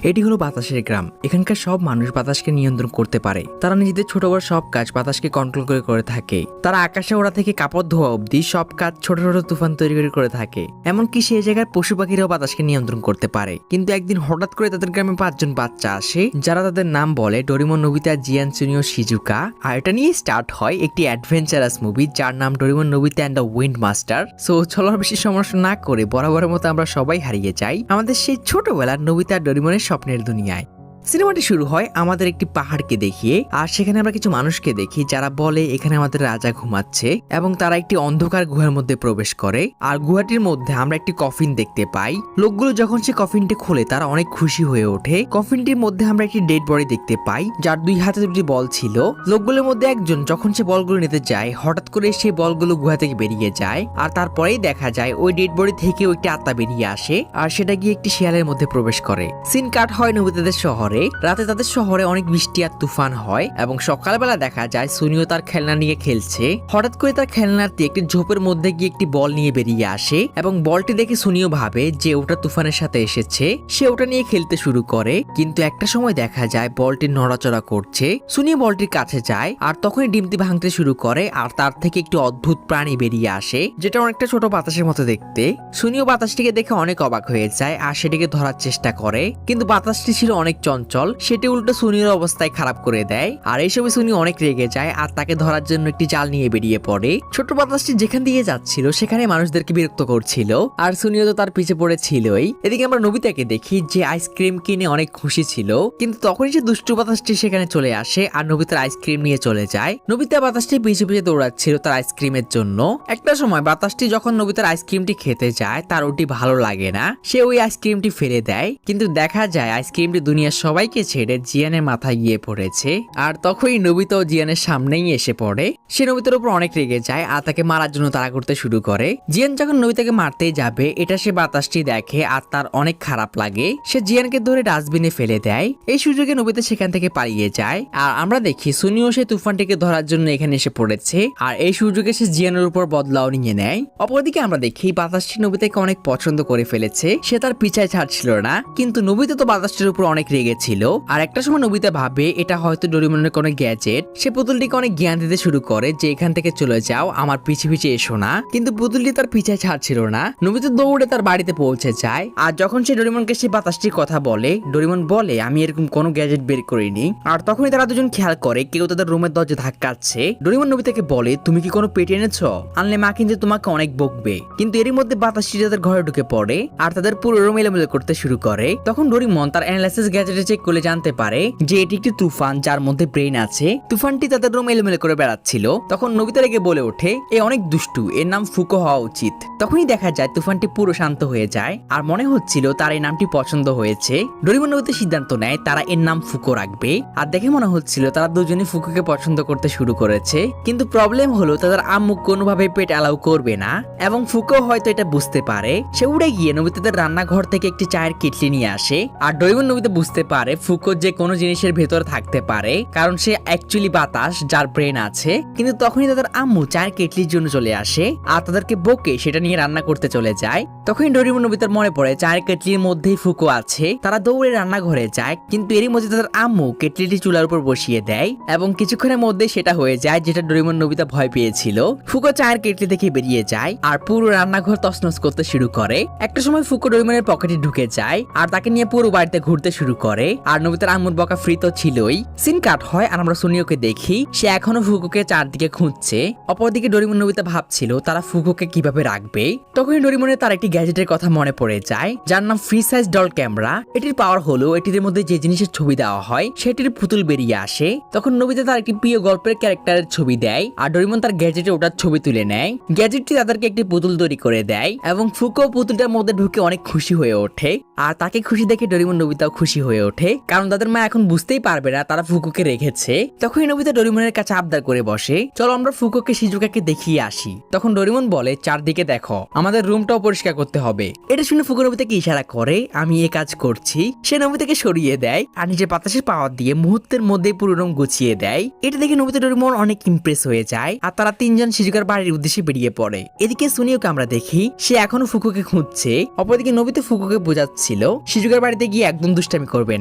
এটি হলো বাতাসের গ্রাম। এখানকার সব মানুষ বাতাসকে নিয়ন্ত্রণ করতে পারে। তারা নিজেদের ছোট বড় সব কাজ বাতাসকে কন্ট্রোল করে থাকে। তারা আকাশে ওড়া থেকে কাপড় ধোয়া অবধি সব কাজ ছোট ছোট তুফান তৈরি করে থাকে। এমনকি সেই জায়গার পশু পাখিরাও বাতাসকে নিয়ন্ত্রণ করতে পারে। কিন্তু একদিন হঠাৎ করে তাদের গ্রামে 5 জন বাচ্চা আসে, যারা তাদের নাম বলে ডোরেমন, নোবিতা, জিয়ান, সুনিও, শিজুকা। আর এটা নিয়ে স্টার্ট হয় একটি অ্যাডভেঞ্চারাস মুভি যার নাম Doraemon, Nobita and the wind master. So চলো বেশি সমস্যা না করে বরাবরের মতো আমরা সবাই হারিয়ে যাই আমাদের সেই ছোটবেলার নোবিতা ডোরেমনের স্বপ্নের দুনিয়ায়। সিনেমাটি শুরু হয় আমাদের একটি পাহাড়কে দেখিয়ে, আর সেখানে আমরা কিছু মানুষকে দেখি যারা বলে এখানে আমাদের রাজা ঘুমাচ্ছে, এবং তারা একটি অন্ধকার গুহার মধ্যে প্রবেশ করে। আর গুহাটির মধ্যে আমরা একটি কফিন দেখতে পাই। লোকগুলো যখন সে কফিনটি খোলে তারা অনেক খুশি হয়ে ওঠে। কফিনটির মধ্যে আমরা একটি ডেড বডি দেখতে পাই যার 2 হাতে 2টি বল ছিল। লোকগুলোর মধ্যে একজন যখন সে বলগুলো নিতে যায়, হঠাৎ করে সেই বলগুলো গুহা থেকে বেরিয়ে যায়। আর তারপরেই দেখা যায় ওই ডেড বডি থেকে একটি আত্মা বেরিয়ে আসে, আর সেটা গিয়ে একটি শিয়ালের মধ্যে প্রবেশ করে। সিন কাট হয় নোবিতাদের শহরে। রাতে তাদের শহরে অনেক বৃষ্টি আর তুফান হয়, এবং সকালবেলা দেখা যায় সুনিও তার খেলনা নিয়ে খেলছে। হঠাৎ করে তার খেলনাটি একটি ঝোপের মধ্যে গিয়ে একটি বল নিয়ে বেরিয়ে আসে, এবং বলটি দেখে সুনিও ভাবে যে ওটা তুফানের সাথে এসেছে। সে ওটা নিয়ে খেলতে শুরু করে, কিন্তু একটা সময় দেখা যায় বলটি নড়াচড়া করছে। সুনিও বলটির কাছে যায়, আর তখনই ডিমটি ভাঙতে শুরু করে, আর তার থেকে একটি অদ্ভুত প্রাণী বেরিয়ে আসে যেটা অনেকটা ছোট বাতাসের মতো দেখতে। সুনিও বাতাসটিকে দেখে অনেক অবাক হয়ে যায়, আর সেটিকে ধরার চেষ্টা করে, কিন্তু বাতাসটি ছিল অনেক চঞ্চল। সেটি উল্টো সুনির অবস্থায় খারাপ করে দেয়, আর এইসবে সুনি অনেক রেগে যায়, আর তাকে ধরার জন্য একটি জাল নিয়ে বেরিয়ে পড়ে। ছোট বাতাসটি যেখান দিয়ে যাচ্ছিল সেখানে মানুষদেরকে বিরক্ত করছিল, আর সুনিও তো তার পিছে পড়েছিলই। এদিকে আমরা নোবিতাকে দেখি যে আইসক্রিম কিনে অনেক খুশি ছিল, কিন্তু তখনই যে দুষ্টু বাতাসটি সেখানে চলে আসে আর নোবিতার আইসক্রিম নিয়ে চলে যায়। নোবিতা বাতাসটি পিছে পিছে দৌড়াচ্ছিল তার আইসক্রিমের জন্য। একটা সময় বাতাসটি যখন নোবিতার আইসক্রিমটি খেতে যায় তার ওটি ভালো লাগে না, সে ওই আইসক্রিমটি ফেলে দেয়। কিন্তু দেখা যায় আইসক্রিমটি দুনিয়ার সবাইকে ছেড়ে জিয়ানের মাথায় গিয়ে পড়েছে, আর তখনই নোবিতা ও জিয়ানের সামনেই এসে পড়ে। সে নোবিতার উপর অনেক রেগে যায় আর তাকে মারার জন্য তাড়া করতে শুরু করে। জিয়ান যখন নোবিতাকে মারতে যাবে এটা সে বাতাসটি দেখে আর তার অনেক খারাপ লাগে। সে জিয়ানকে ধরে ডাস্টবিনে ফেলে দেয়। এই সুযোগে নোবিতা সেখান থেকে পালিয়ে যায়, আর আমরা দেখি সুনিও সে তুফানটিকে ধরার জন্য এখানে এসে পড়েছে, আর এই সুযোগে সে জিয়ানের উপর বদলাও নিয়ে নেয়। অপরদিকে আমরা দেখি বাতাসটি নোবিতাকে অনেক পছন্দ করে ফেলেছে, সে তার পিছায় ছাড়ছিল না। কিন্তু নোবিতা তো বাতাসটির উপর অনেক রেগেছিল, আর একটা সময় নোবিতা ভাবে এটা হয়তো ডোরেমনের কোনো গ্যাজেট। সে পুতুলটিকে অনেক জ্ঞান দিতে শুরু করে যে এখান থেকে চলে যাও, আমার পিছে পিছে এসো না। কিন্তু পুতুলটি তার পিছায় ছাড়ছিল না। নোবিতা দৌড়ে তার বাড়িতে পৌঁছে যায়, আর যখন সে ডোরেমনকে সে বাতাসটির কথা বলে, ডোরেমন বলে আমি এরকম কোনো গ্যাজেট বের করিনি। আর তখনই তারা দুজন খেয়াল করে কেউ তাদের রুমের দরজা ধাক্কাচ্ছে। ডোরেমন নোবিতাকে বলে তুমি কি কোনো পেট এনেছো? আনলে মা কিন্তু তোমাকে অনেক বকবে। কিন্তু এরই মধ্যে বাতাসটি তাদের ঘরে ঢুকে পড়ে, আর তাদের পুরো রুম এলোমেলো করতে শুরু করে। তখন ডোরেমন তার অ্যানালাইসিস গ্যাজেটে চেক করে জানতে পারে যে এটি একটি তুফান যার মধ্যে ব্রেন আছে। তুফানটি তাদের রুম এলোমেলো করে বেড়াচ্ছিল। তখন নোবিতা রেগে বলে ওঠে এ অনেক দুষ্টু, এর নাম ফুকো হওয়া উচিত। তখনই দেখা যায় তুফানটি পুরো শান্ত হয়ে যায়, আর মনে হচ্ছিল তার এই নামটি পছন্দ হয়েছে। ডোরেমন নোবিতা সিদ্ধান্ত নেয় তারা এর নাম ফুকো রাখবে, আর দেখে মনে হচ্ছিল তারা দুজনই ফুকোকে পছন্দ করতে শুরু করেছে। কিন্তু প্রবলেম হলো তাদের আম্মু কোনোভাবে পেট অ্যালাউ করবে না, এবং ফুকো হয়তো এটা বুঝতে পারে। সে উড়ে গিয়ে নোবিতাদের রান্নাঘর থেকে একটি চায়ের কেটলি নিয়ে আসে, আর ডোরেমন নোবিতা বুঝতে পারে ফুকো যে কোনো জিনিসের ভেতর থাকতে পারে, কারণ সে অ্যাকচুয়ালি বাতাস যার ব্রেন আছে। কিন্তু তখনই তাদের আম্মু চায়ের কেটলির জন্য চলে আসে, আর তাদেরকে বকে সেটা নিয়ে রান্না করতে চলে যায়। তখনই ডোরেমন নোবিতার মনে পড়ে চায়ের কেটলির মধ্যেই ফুকো আছে। তারা দৌড়ে রান্নাঘরে যায়, কিন্তু এরই মধ্যে তাদের আম্মু কেটলিটি চুলার উপর বসিয়ে দেয়, এবং কিছুক্ষণের মধ্যে সেটা হয়ে যায় যেটা ডোরেমন নোবিতা ভয় পেয়েছিল। ফুকো চায়ের কেটলি থেকে বেরিয়ে যায়, আর পুরো রান্নাঘর তছনছ করতে শুরু করে। একটা সময় ফুকো ডোরেমনের পকেটে ঢুকে যায়, আর তাকে নিয়ে পুরো বাড়িতে ঘুরতে শুরু করে। আর নোবিতার আম্মুর বকা ফ্রি তো ছিলই। সিন কাট হয় আর আমরা সুনিওকে দেখি সে এখনো ফুকোকে চারদিকে খুঁজছে। অপরদিকে ডোরেমন নোবিতা ভাবছিল তারা ফুকোকে কিভাবে রাখবে। তখনই ডোরেমনের তার একটি গ্যাজেটের কথা মনে পড়ে যায় যার নাম ফ্রি সাইজ ডল ক্যামেরা। এটির পাওয়ার হলো এটির মধ্যে যে জিনিসের ছবি দেওয়া হয় সেটির পুতুল বেরিয়ে আসে। তখন নোবিতা তার একটি প্রিয় গল্পের ক্যারেক্টারের ছবি দেয়, আর ডোরেমন তার গ্যাজেটে ওটার ছবি তুলে নেয়। গ্যাজেটটি তাদেরকে একটি পুতুল তৈরি করে দেয়, এবং ফুকো পুতুলটার মধ্যে ঢুকে অনেক খুশি হয়ে ওঠে, আর তাকে খুশি দেখে ডোরেমন নোবিতাও খুশি হয়ে ওঠে, কারণ তাদের মা এখন বুঝতেই পারবে না তারা ফুকোকে রেখেছে। তখনই নোবিতা ডোরেমনের কাছে আবদার করে বসে, চলো আমরা ফুকোকে শিজুকাকে দেখিয়ে আসি। তখন ডোরেমন বলে, চারদিকে দেখো, আমাদের রুমটাও পরিষ্কার করতে হবে। এটা শুনে ফুকো নোবিতাকে ইশারা করে, আমি এই কাজ করছি। সে নোবিতাকে সরিয়ে দেয় আর নিজের বাতাসের পাওয়ার দিয়ে মুহূর্তের মধ্যেই পুরো রুম গুছিয়ে দেয়। এটা দেখে নোবিতা ডোরেমন অনেক ইমপ্রেস হয়ে যায় আর তারা তিনজন শিজুকার বাড়ির উদ্দেশ্যে বেরিয়ে পড়ে। এদিকে সুনিওকে আমরা দেখি সে এখনো ফুকোকে খুঁজছে। অপরদিকে নোবিতা ফুকোকে বোঝাচ্ছিল শিজুকার বাড়িতে গিয়ে একদম দুষ্টামি করবে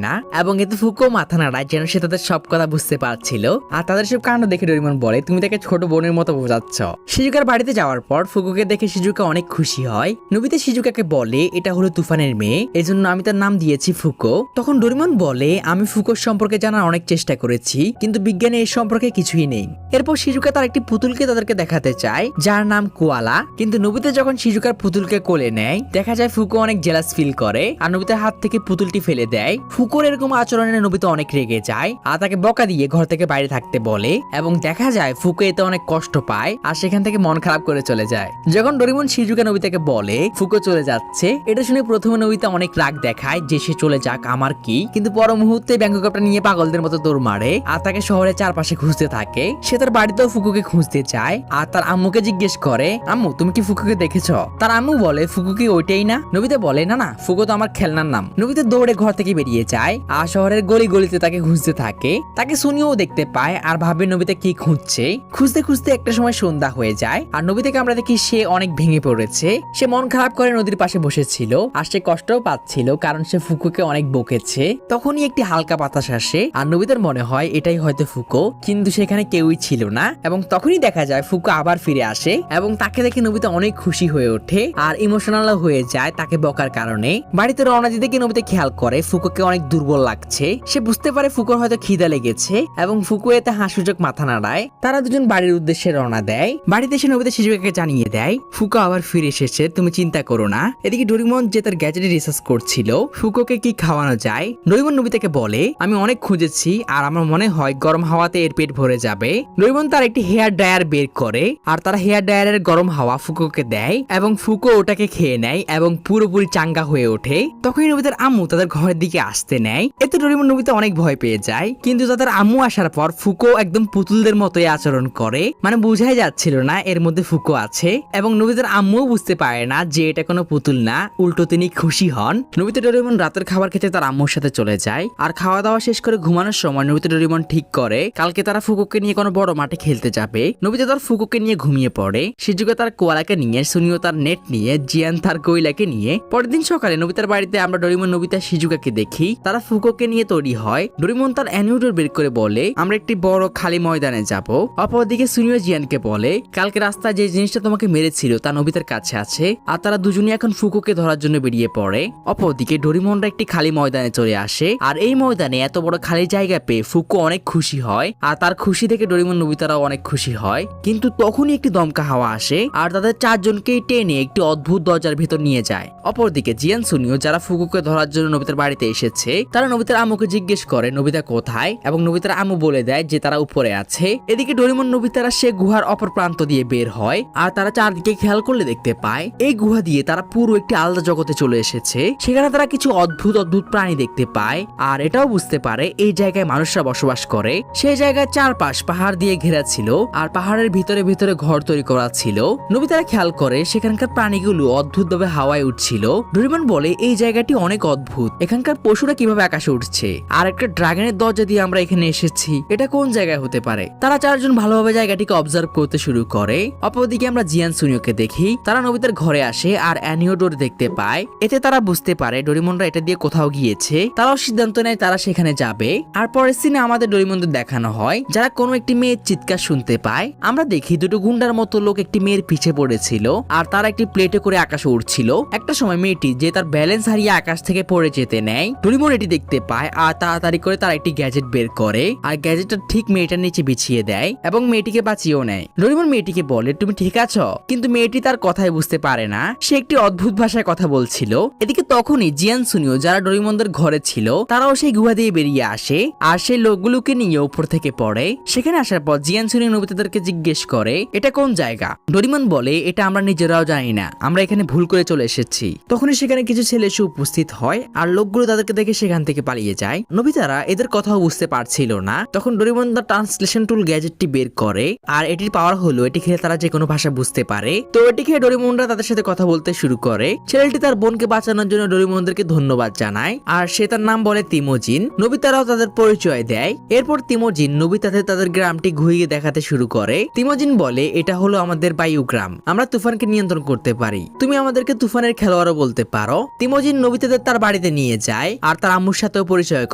না, এবং এতে ফুকো মাথা নাড়ায় যেন সে তাদের সব কথা বুঝতে পারছিল। আর তাদের সব কাণ্ড দেখে ডোরেমন বলে, তুমি তাকে ছোট বোনের মতো বোঝাচ্ছ। শিজুকার বাড়িতে যাওয়ার পর ফুকোকে দেখে শিজুকা অনেক খুশি হয়। নোবিতা শিজুকাকে বলে, এটা হলো তুফানের মেয়ে, এজন্য আমি তার নাম দিয়েছি ফুকো। তখন ডোরেমন বলে, আমি ফুকোর সম্পর্কে জানার অনেক চেষ্টা করেছি, কিন্তু বিজ্ঞানে এর সম্পর্কে কিছুই নেই। এরপর শিজুকা তার একটি পুতুলকে তাদেরকে দেখাতে চায় যার নাম কোয়ালা, কিন্তু নোবিতা যখন শিজুকার পুতুলকে কোলে নেয় দেখা যায় ফুকো অনেক জেলাস ফিল করে আর নোবিতার হাত থেকে পুতুলটি ফেলে দেয়। ফুকোর এরকম আচরণে নোবিতা অনেক রেগে যায় আর তাকে বকা দিয়ে ঘর থেকে বাইরে থাকতে বলে, এবং দেখা যায় ফুকো এতে অনেক কষ্ট পায় আর সেখান থেকে মন খারাপ করে চলে যায়। যখন ডোরেমন শিজুকা নোবিতাকে বলে ফুকো চলে যাচ্ছে, এটা শুনে প্রথমে নোবিতা অনেক রাগ দেখায় যে সে চলে যাক আমার কি, কিন্তু পর মুহূর্তে ব্যাংককটা নিয়ে পাগলদের মতো দৌড় মারে আর তাকে শহরের চারপাশে খুঁজতে থাকে। সে তার বাড়িতেও ফুকুকে খুঁজতে চায় আর তার আম্মুকে জিজ্ঞেস করে, আম্মু তুমি কি ফুকুকে দেখেছো? তার আম্মু বলে, ফুকু কি ওইটাই না? নোবিতা বলে, না না, ফুকু তো আমার খেলনার নাম। নোবিতা দৌড়ে ঘর থেকে বেরিয়ে যায় আর শহরের গলি গলিতে তাকে খুঁজতে থাকে। তাকে সুনিও দেখতে পায় আর ভাবে নোবিতা কি খুঁজছে। খুঁজতে খুঁজতে একটা সময় সন্ধ্যা হয়ে যায় আর নোবিতাকে আমরা দেখি সে অনেক ভেঙে পড়েছে। সে মন খারাপ করে নদীর পাশে বসেছিল আর সে কষ্টও পাচ্ছিল কারণ সে ফুকুকে অনেক বকেছে। তখনই একটি হালকা বাতাস আসে আর নোবিতার মনে হয় এটাই হয়তো ফুকো, কিন্তু সেখানে কেউই ছিল না। এবং তখনই দেখা যায় ফুকো আবার ফিরে আসে এবং তাকে দেখে নোবিতা অনেক খুশি হয়ে ওঠে আর ইমোশনাল হয়ে যায় তাকে বকার কারণে। বাড়িতে রওনা দিতে গিয়ে নোবিতা খেয়াল করে ফুকোকে অনেক দুর্বল লাগছে। সে বুঝতে পারে ফুকোর হয়তো খিদা লেগেছে এবং ফুকো এতে হাসুযোগ মাথা নাড়ায়। তারা দুজন বাড়ির উদ্দেশ্যে রওনা দেয়। বাড়িতে এসে নোবিতা শিজুকাকে জানিয়ে দেয় ফুকো আবার ফিরে এসেছে, তুমি চিন্তা করো না। এদিকে ডোরেমন যে তার গ্যাজেটে রিসার্চ করছিল ফুকোকে কি খাওয়ানো যায়। ডোরেমন নোবিতাকে বলে, আমি অনেক খুঁজেছি আর আমার মনে হয় গরম হাওয়াতে এর পেট ভরে যাবে। ডোরেমন তার একটি হেয়ার ড্রায়ার বের করে আর তার হেয়ার ড্রায়ারের গরম হাওয়া ফুকোকে দেয় এবং ফুকো ওটাকে খেয়ে নেয় এবং পুরোপুরি চাঙ্গা হয়ে ওঠে। তখনই নোবিতার আম্মু তাদের ঘরের দিকে আসতে নেয়। এতে ডোরেমন নোবিতা অনেক ভয় পেয়ে যায়, কিন্তু তাদের আম্মু আসার পর ফুকো একদম পুতুলদের মতোই আচরণ করে, মানে বোঝাই যাচ্ছিল না এর মধ্যে ফুকো আছে। এবং নোবিতার আম্মুও বুঝতে পারে না যে এটা কোনো পুতুল না, উল্টো তিনি খুশি হন। নোবিতা ডোরেমন রাতের খাবার খেতে তার আম্মুর সাথে চলে যায় আর খাওয়া দাওয়া শেষ করে ঘুমানোর সময় নোবিতা ডোরেমন ঠিক করে কালকে তারা ফুকোকে নিয়ে কোনো বড় মাঠে খেলতে যাবে। নোবিতা তার ফুকোকে নিয়ে ঘুমিয়ে পড়ে, শিজুকা তার কোয়ালাকে নিয়ে, সুনিও তার নেট নিয়ে, জিয়ান তার কোয়েলাকে নিয়ে। পরের দিন সকালে নোবিতার বাড়িতে আমরা ডোরেমন নোবিতা শিজুকাকে দেখি তারা ফুকোকে নিয়ে তৈরি হয়। ডোরেমন তার অ্যানিউডোর বের করে বলে আমরা একটি বড় খালি ময়দানে যাব। অপরদিকে সুনিও জিয়ানকে বলে কালকে রাস্তায় যে জিনিসটা তোমাকে মেরেছিল তা নোবিতার কাছে আছে আর তারা দুজনই এখন ফুকোকে ধরার জন্য বেরিয়ে পড়ে। অপরদিকে ডোরেমনরা একটি খালি ময়দানে চলে আসে আর এই ময়দানে এত বড় খালি জায়গা পেয়ে ফুকো অনেক খুশি হয় আর তার খুশি দেখে ডোরেমন নোবিতারাও অনেক খুশি হয়। কিন্তু তখনই একটি দমকা হাওয়া আসে আর তাদের চারজনকেই টেনে একটি অদ্ভুত দরজার ভেতর নিয়ে যায়। অপরদিকে জিয়ান সুনিও যারা ফুকুকে ধরার জন্য নোবিতার বাড়িতে এসেছে তারা নোবিতার আম্মুকে জিজ্ঞেস করে নোবিতা কোথায়, এবং নোবিতার আম্মু বলে দেয় যে তারা উপরে আছে। এদিকে ডোরেমন নোবিতারা সে গুহার অপর প্রান্ত দিয়ে বের হয় আর তারা চারদিকে খেয়াল করলে দেখতে পায় এই গুহা দিয়ে তারা পুরো একটি আলাদা জগতে চলে এসেছে। সেখানে তারা কিছু অদ্ভুত অদ্ভুত প্রাণী দেখতে পায় আর এটাও বুঝতে পারে এই জায়গায় মানুষরা বসবাস করে। সেই জায়গায় চারপাশ পাহাড় দিয়ে ঘেরা ছিল আর পাহাড়ের ভিতরে ভিতরে ঘর তৈরি করা ছিল। নোবিতারা খেয়াল করে সেখানকার প্রাণীগুলো অদ্ভুতভাবে হাওয়ায় উঠছিল। ডোরেমন বলে এই জায়গাটি অনেক অদ্ভুত, এখানকার পশুরা কিভাবে আকাশে উঠছে আর একটা ড্রাগনের দরজা দিয়ে আমরা এখানে এসেছি, এটা কোন জায়গায় হতে পারে। তারা চারজন ভালোভাবে জায়গাটিকে অবজার্ভ করতে শুরু করে। অপরদিকে আমরা জিয়ান সুনিওকে দেখি তারা নোবিতার ঘরে আসে আর অ্যানিওডোর দেখতে পায়। এতে তারা বুঝতে পারে ডোরেমনরা এটা দিয়ে কোথাও গিয়েছে। তারাও সিদ্ধান্ত নেয় তারা সেখানে যাবে। আর পরের সিনে আমাদের ডোরেমনদের দেখানো হয় যারা কোনো একটি মেয়ের চিৎকার শুনতে পায়। আমরা দেখি দুটো গুন্ডার মতো লোক একটি মেয়ের পিছে পড়েছিল আর তারা একটি প্লেটে করে আকাশে উঠছিল। একটা সময় মেয়েটি যে তার ব্যালেন্স হারিয়ে আকাশ থেকে পড়ে যেতে নেয়, ডোরেমন এটি দেখতে পায় আর তাড়াতাড়ি করে তারা একটি গ্যাজেট বের করে আর গ্যাজেটটা ঠিক মেয়েটার নিচে বিছিয়ে দেয় এবং মেয়েটিকে বাঁচিয়েও নেয়। ডোরেমন মেয়েটিকে বলে তুমি ঠিক আছো, কিন্তু মেয়েটি তার কথাই বুঝতে পারে না, সে একটি অদ্ভুত ভাষায় কথা বলছিল। এদিকে তখনই জিয়ান সুনিও যারা ডোরেমনদের ঘরে ছিল তারাও সেই গুহা দিয়ে বেরিয়ে আসে আর সেই লোকগুলোকে নিয়ে উপর থেকে পড়ে। সেখানে আসার পর জিয়ান সুনিও নোবিতাদেরকে জিজ্ঞেস করে এটা কোন জায়গা। ডোরেমন বলে এটা আমরা নিজেরাও জানি না, আমরা এখানে ভুল করে চলে এসেছি। তখনই সেখানে কিছু ছেলে এসে উপস্থিত হয় আর লোকগুলো তাদেরকে দেখে সেখান থেকে পালিয়ে যায়। নোবিতারা এদের কথাও বুঝতে পারছিল না। তখন ডোরেমন দা ট্রান্সলেশন টুল গ্যাজেটটি বের করে, আর এটির পাওয়ার হলো এটি খেলে তারা যে কোনো ভাষা বুঝতে পারে। তো এটি খেয়ে ডোরেমনরা তাদের সাথে কথা বলতে শুরু করে। ছেলেটি তার বোনকে বাঁচানোর জন্য ডোরেমনদেরকে ধন্যবাদ জানায়, আর সে তার নাম বলে তিমোজিন। নোবিতারাও তাদের পরিচয় দেয়। এরপর তিমোজিন নোবিতাদের তাদের গ্রামটি ঘুরিয়ে দেখাতে শুরু করে। তিমোজিন বলে, এটা হলো আমাদের বায়ু গ্রাম, আমরা তুফানকে নিয়ন্ত্রণ করতে পারি, তুমি আমাদেরকে তুফানের খেলোয়াড়ও বলতে পারো। তিমোজিন নোবিতাদের তার বাড়িতে নিয়ে যায় আর তার আম্মুর সাথেও পরিচয়